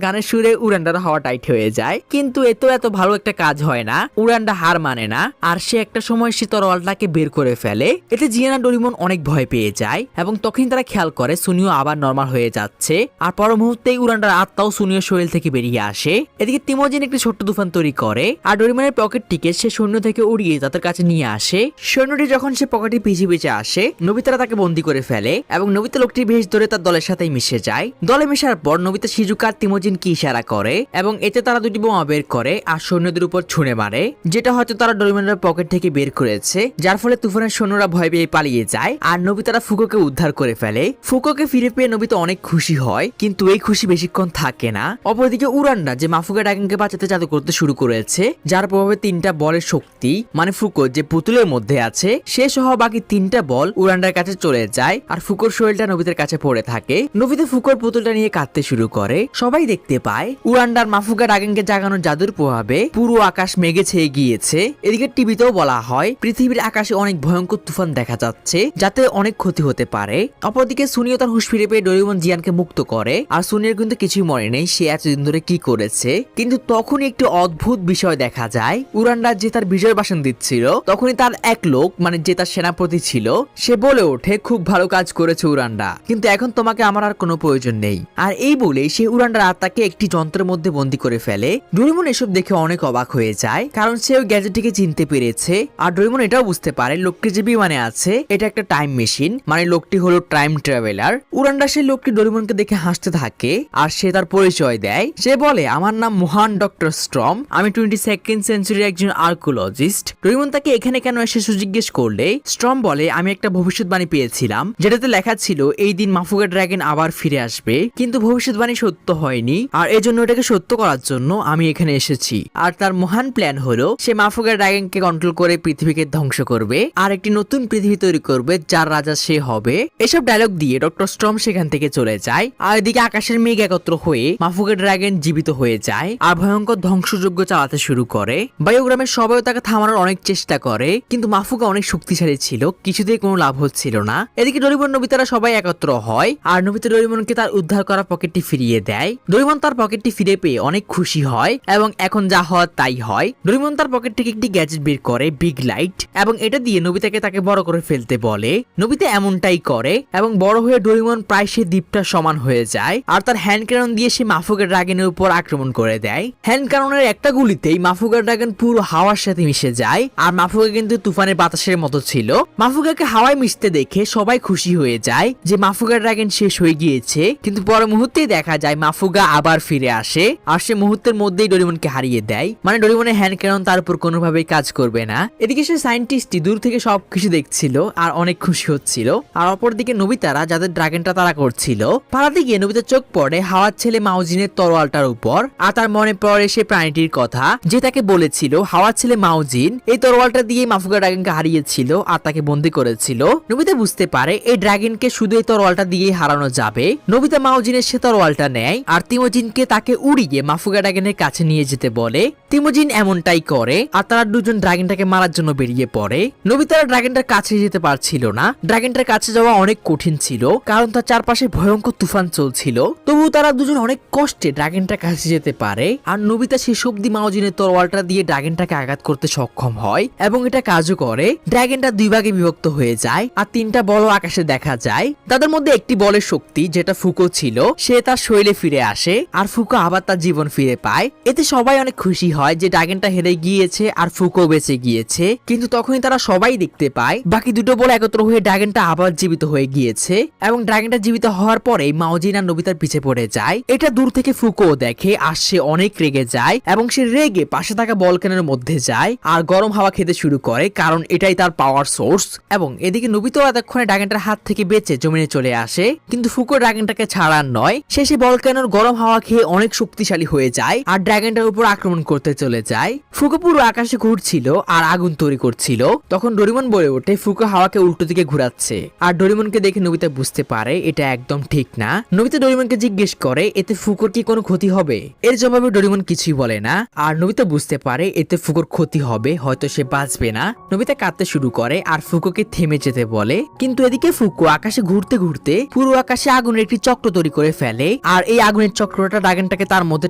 গানের সুরে উড়ান্ডার হাওয়া টাইট হয়ে যায়। কিন্তু এত ভালো একটা কাজ হয় না, উড়ান্ডা হার মানে না আর সে একটা সময় সে তরোয়ালটাকে বের করে ফেলে। এতে জিয়ান আর ডোরিমন অনেক ভয় পেয়ে যায় এবং তখন তারা খেয়াল করে সুনিও আবার নরমাল হয়ে যাচ্ছে আর পর মুহূর্তেই উড়ান্ডার আত্মাও সুনিও শরীর থেকে বেরিয়ে আসে। এদিকে তিমোজিন একটি ছোট্ট তুফান তৈরি করে আর ডোরিমনের পকেটটিকে সে সৈন্য থেকে উড়িয়ে তাদের কাছে নিয়ে আসে। সৈন্যটি যখন সে পকেটে পিছিয়ে পিছিয়ে আসে, নবিতারা তাকে বন্দী করে ফেলে এবং নবিতা লোকটির বেশ ধরে তার দলের সাথেই মিশে যায়। দলে মেশার পর নবিতা শিজুকা আর তিমোজিনকে ইশারা করে এবং এতে তারা 2টি বোমা বের করে আর সৈন্যদের উপর ছুঁড়ে মারে, যেটা হয়তো তারা ডোরিমনের পকেট থেকে বের করেছে, যার ফলে তুফানের সৈন্যরা ভয় পেয়ে পালিয়ে যায় আর নবিতারা ফুকোকে উদ্ধার করে ফেলে। ফুকোকে ফিরে পেয়ে নবিতা অনেক খুশি হয়, কিন্তু এই খুশি বেশিক্ষণ থাকে না। অপরদিকে উড়ান্ডা যে মাফুকা ড্রাগনকে বাঁচাতে জাদু করতে শুরু করেছে, যার প্রভাবে 3টা বলের শক্তি মানে ফুকো যে পুতুলের মধ্যে আছে সে সহ বাকি 3টা বল উড়ান্ডার কাছে চলে যায় আর ফুকোর শরীরটা নবিতার কাছে পড়ে থাকে। নবিতা ফুকোর পুতুলটা নিয়ে কাঁদতে শুরু করে। সবাই দেখতে পায় উড়ান্ডার মাফুকা ড্রাগনকে জাগানোর জাদুর প্রভাবে পুরো আকাশ মেঘে ছেয়ে গিয়েছে। এদিকে টিভিতেও বলা হয় পৃথিবীর আকাশে অনেক ভয়ঙ্কর তুফান দেখা যাচ্ছে, যাতে অনেক ক্ষতি হতে পারে। অপরদিকে সুনিও তার হুঁশ ফিরে পেয়ে ডোরেমন জিয়ানকে মুক্ত করে, আর সুনির কিন্তু কিছুই মনে নেই সে এতদিন ধরে কি করেছে। কিন্তু তখনই একটি অদ্ভুত বিষয় দেখা যায়। উরান্ডা যে তার বিজয় ভাষণ দিচ্ছিল, তখনই তার এক লোক মানে যে তার সেনাপতি ছিল সে বলে ওঠে, খুব ভালো কাজ করেছে উরান্ডা, কিন্তু এখন তোমাকে আমার আর কোনো প্রয়োজন নেই। আর এই বলেই সে উরান্ডার আত্মাকে একটি যন্ত্রের মধ্যে বন্দী করে ফেলে। ডোরেমন এসব দেখে অনেক অবাক হয়ে যায়, কারণ সে ওই গ্যাজেটটিকে চিনতে পেরেছে। আর ডোরেমন এটাও বুঝতে পারে লোকটি যে বিমানে আছে এটা একটা টাইম মেশিন, মানে লোকটি হলো টাইম ট্রাভেলার। উরান্ডা সেই লোকটি ডোরেমনকে দেখে হাসতে থাকে, আর সে তার পরিচয় দেয়। সে বলে, আমার নাম মহান ডক্টর স্ট্রম, আমি 22nd সেঞ্চুরির একজন আর্কোলজিস্ট। ডোরেমন তাকে এখানে কেন এসেছো জিজ্ঞেস করলে স্ট্রম বলে, আমি একটা ভবিষ্যৎবাণী পেয়েছিলাম যেটাতে লেখা ছিল এই দিন মাফুগা ড্রাগন আবার ফিরে আসবে, কিন্তু ভবিষ্যৎবাণী সত্য হয়নি, আর এজন্য এটাকে সত্য করার জন্য আমি এখানে এসেছি। আর তার মহান প্ল্যান হলো সে মাফুগা ড্রাগনকে কন্ট্রোল করে পৃথিবীকে ধ্বংস করবে আর একটি নতুন পৃথিবী তৈরি করবে যার রাজা সে হবে। এসব ডায়লগ দিয়ে ডক্টর স্ট্রম সেখান থেকে চলে যায়। আর এদিকে আকাশের মেঘ একত্র হয়ে মাফুগা ড্রাগন জীবিত হয়ে যায় আর ভয়ঙ্কর ধ্বংসযজ্ঞ চালাতে শুরু করে। বায়োগ্রামের সবাই তাকে থামানোর অনেক চেষ্টা করে, কিন্তু মাফুগা অনেক শক্তিশালী ছিল, কিছুতেই কোনো লাভ হচ্ছিল না। এদিকে ডোরেমন নোবিতারা সবাই একত্র হয় আর নোবিতা ডোরেমনকে তার উদ্ধার করা পকেটটি ফিরিয়ে দেয়। ডোরেমন তার পকেটটি ফিরে পেয়ে অনেক খুশি হয় এবং এখন যা হওয়ার তাই হয়। ডোরেমন তার পকেট থেকে একটি গ্যাজেট বের করে, বিগ লাইট, এবং এটা দিয়ে নোবিতাকে তাকে বড় করে ফেলতে বলে। নোবিতা এমনটাই করে এবং বড় হয়ে ডোরেমন প্রায় সে দ্বীপটা সমান হয়ে যায়। আর তার হ্যান্ড ক্যানন দিয়ে সে মাফুগা ড্রাগনের উপর আক্রমণ করে দেয়। হ্যান্ড ক্যাননের একটা গুলিতেই মাফুগা ড্রাগন পুরো হাওয়ার সাথে মিশে যায়। আর মাফুগা কিন্তু তুফানের বাতাসের মতো ছিল। মাফুগাকে হাওয়ায় মিশতে দেখে সবাই খুশি হয়ে যায় যে মাফুগা ড্রাগন শেষ হয়ে গিয়েছে, কিন্তু পরে মুহূর্তেই দেখা যায় মাফুগা আবার ফিরে আসে আর সে মুহূর্তের মধ্যেই ডোরেমনকে হারিয়ে দেয়। মানে ডোরেমনের হ্যান্ড ক্যানন তার উপর কোনোভাবেই কাজ করবে না। এদিকে সে সায়েন্টিস্টটি দূর থেকে সবকিছু দেখছিল আর অনেক খুশি হচ্ছিল। আর অপরদিকে নোবিতারা যাদের ড্রাগনটা তারা করছিল, পালাতে গিয়ে নোবিতার চোখ পড়ে হাওয়ার ছেলে মাউজিনের তরোয়ালটার উপর। আর তার মনে পড়ে সে প্রাণীটির কথা যে তাকে বলেছিল হাওয়ার ছেলে মাউজিন এই তরোয়ালটা দিয়ে মাফুগা ড্রাগনকে হারিয়েছিল আর তাকে বন্দী করেছিল। নোবিতা বুঝতে পারে এই ড্রাগনকে শুধু এই তরোয়ালটা দিয়েই হারানো যাবে। নোবিতা মাউজিনের সে তরোয়ালটা নেয় আর তিমোজিনকে তাকে উড়িয়ে মাফুগা ড্রাগনের কাছে নিয়ে যেতে বলে। তিমোজিন এমনটাই করে আর তারা দুজন ড্রাগনটাকে মারার জন্য বেরিয়ে পড়ে। নোবিতারা ড্রাগনটার কাছে যেতে পারছিল না, ড্রাগনটার কাছে যাওয়া অনেক কঠিন ছিল কারণ তার চারপাশে ভয়ঙ্কর তুফান চলছিল। তবুও তারা দুজন অনেক কষ্টে ড্রাগনটার কাছে যেতে পারে। আর নোবিতা শেষ অব্দি মাউজিনের তরোয়ালটা দিয়ে ড্রাগনটাকে আঘাত করতে সক্ষম হয় এবং এটা কাজও করে। ড্রাগনটা দুই ভাগে বিভক্ত হয়ে যায় আর তিনটা বল আকাশে দেখা যায়। তাদের মধ্যে একটি বলের শক্তি যেটা ফুকো ছিল সে তার শরীরে ফিরে আসে আর ফুকো আবার তার জীবন ফিরে পায়। এতে সবাই অনেক খুশি হয় যে ড্রাগনটা হেরে গিয়েছে আর ফুকো বেঁচে গিয়েছে। কিন্তু তখনই তারা সবাই দেখতে পায় বাকি দুটো বল একত্র হয়ে ড্রাগনটা আবার জীবিত হয়ে গিয়েছে এবং ড্রাগনটা জীবিত হওয়ার পরেই মাউজিন আর নোবিতার পিছে পড়ে যায়। এটা দূর থেকে ফুকো দেখে আর সে অনেক রেগে যায় এবং সে রেগে পাশে থাকা বলকানের মধ্যে যায় আর গরম হাওয়া খেতে শুরু করে, কারণ এটাই তার পাওয়ার সোর্স। এবং এদিকে নোবিতা এতক্ষণে ড্রাগনটার হাত থেকে বেঁচে জমিনে চলে আসে, কিন্তু ফুকো ড্রাগনটাকে ছাড়ার নয়, সে বলকানোর গরম হাওয়া খেয়ে অনেক শক্তিশালী হয়ে যায় আর ড্রাগনটার উপর আক্রমণ করতে চলে যায়। ফুকো পুরো আকাশে ঘুরছিল আর আগুন তৈরি করছিল। তখন ডোরেমন বলে ওঠে ফুকো হাওয়াকে উল্টো দিকে ঘুরাচ্ছে। আর ডোরেমনকে দেখে নোবিতা বুঝতে পারে এটা একদম ঠিক না। নোবিতা ডোরেমনকে জিজ্ঞেস করে এতে ফুকোর কি কোনো ক্ষতি হবে? এর জবাবে ডোরেমন কিছুই বলে না। আর নোবিতা বুঝতে পারে এতে ফুকোর ক্ষতি হবে, হয়তো সে বাঁচবে না। নোবিতা কাঁদতে শুরু করে আর ফুকোকে থেমে যেতে বলে। কিন্তু এদিকে ফুকো আকাশে ঘুরতে ঘুরতে পুরো আকাশে আগুনের একটি চক্র তৈরি করে ফেলে আর এই আগুনের চক্রটা ড্রাগনটাকে তার মধ্যে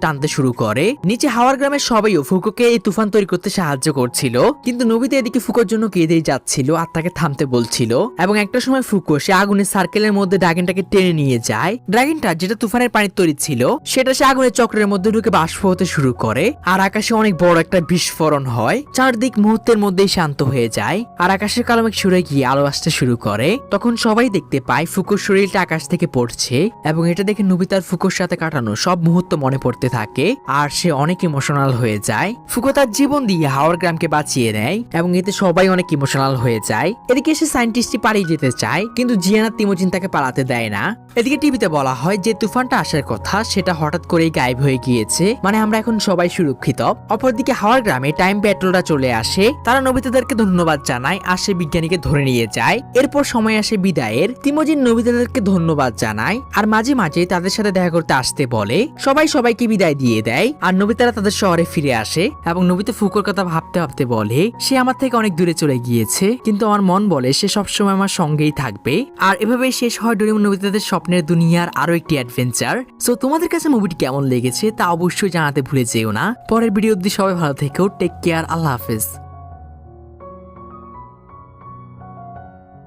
টানতে শুরু করে। নিচে হাওয়ার গ্রামের সবাইও ফুকোকে এই তুফান তৈরি করতে সাহায্য করছিল, কিন্তু নোবিতা এদিকে ফুকোর জন্য কেঁদেই যাচ্ছিল আর তাকে থামতে বলছিল। এবং একটা সময় ফুকো সে আগুনের সার্কেলের মধ্যে ড্রাগনটাকে টেনে নিয়ে যায়। ড্রাগনটা যেটা তুফানের পানি তৈরি ছিল সেটা সে আগুনের চক্রের মধ্যে ঢুকে বাষ্প হতে শুরু করে আর আকাশে অনেক বড় একটা বিস্ফোরণ হয়। চারদিক মুহূর্তের মধ্যেই শান্ত হয়ে যায় আর আকাশের কালো মেঘ সরে গিয়ে আলো আসতে শুরু করে। তখন সবাই দেখতে পায় ফুকোর শরীরটা আকাশ থেকে পড়ছে এবং এটা দেখে নোবিতার ফুকোর সাথে কাটানো সব মুহূর্ত মনে পড়তে থাকে আর সে অনেক ইমোশনাল হয়ে যায়। ফুকো তার জীবন দিয়ে হাওয়ার গ্রামকে বাঁচিয়ে নেয় এবং এতে সবাই অনেক ইমোশনাল হয়ে যায়। এদিকে সে সায়েন্টিস্টটি পালিয়ে যেতে চায়, কিন্তু জিয়ানা তিমোজিন তাকে পালাতে দেয় না। এদিকে টিভিতে বলা হয় যে তুফানটা আসার কথা সেটা হঠাৎ করেই গায়েব হয়ে গিয়েছে, মানে আমরা এখন সবাই সুরক্ষিত। অপরদিকে হাওয়ার গ্রামে টাইম পেট্রোলরা চলে আসে, তারা নোবিতাদেরকে ধন্যবাদ জানায় আর সে বিজ্ঞানীকে ধরে নিয়ে যায়। এরপর সময় আসে বিদায়ের। তিমোজিন নোবিতাদেরকে ধন্যবাদ জানায় আর মাঝে মাঝে তাদের সাথে দেখা করতে আসতে বলে। সবাই সবাইকে বিদায় দিয়ে দেয় আর নোবিতারা তাদের শহরে ফিরে আসে। আসে এবং নোবিতা ফুকোর কথা ভাবতে ভাবতে বলে সে আমার থেকে অনেক দূরে চলে গিয়েছে, কিন্তু আমার মন বলে সে সবসময় আমার সঙ্গেই থাকবে। আর এভাবেই শেষ হয় ডোরেমন নোবিতাদের স্বপ্নের দুনিয়ার আরো একটি অ্যাডভেঞ্চার। সো তোমাদের কাছে মুভিটি কেমন লেগেছে তা অবশ্যই জানাতে ভুলে যেও না। পরের ভিডিও অবধি সবাই ভালো থেকো, টেক কেয়ার, আল্লাহ হাফেজ।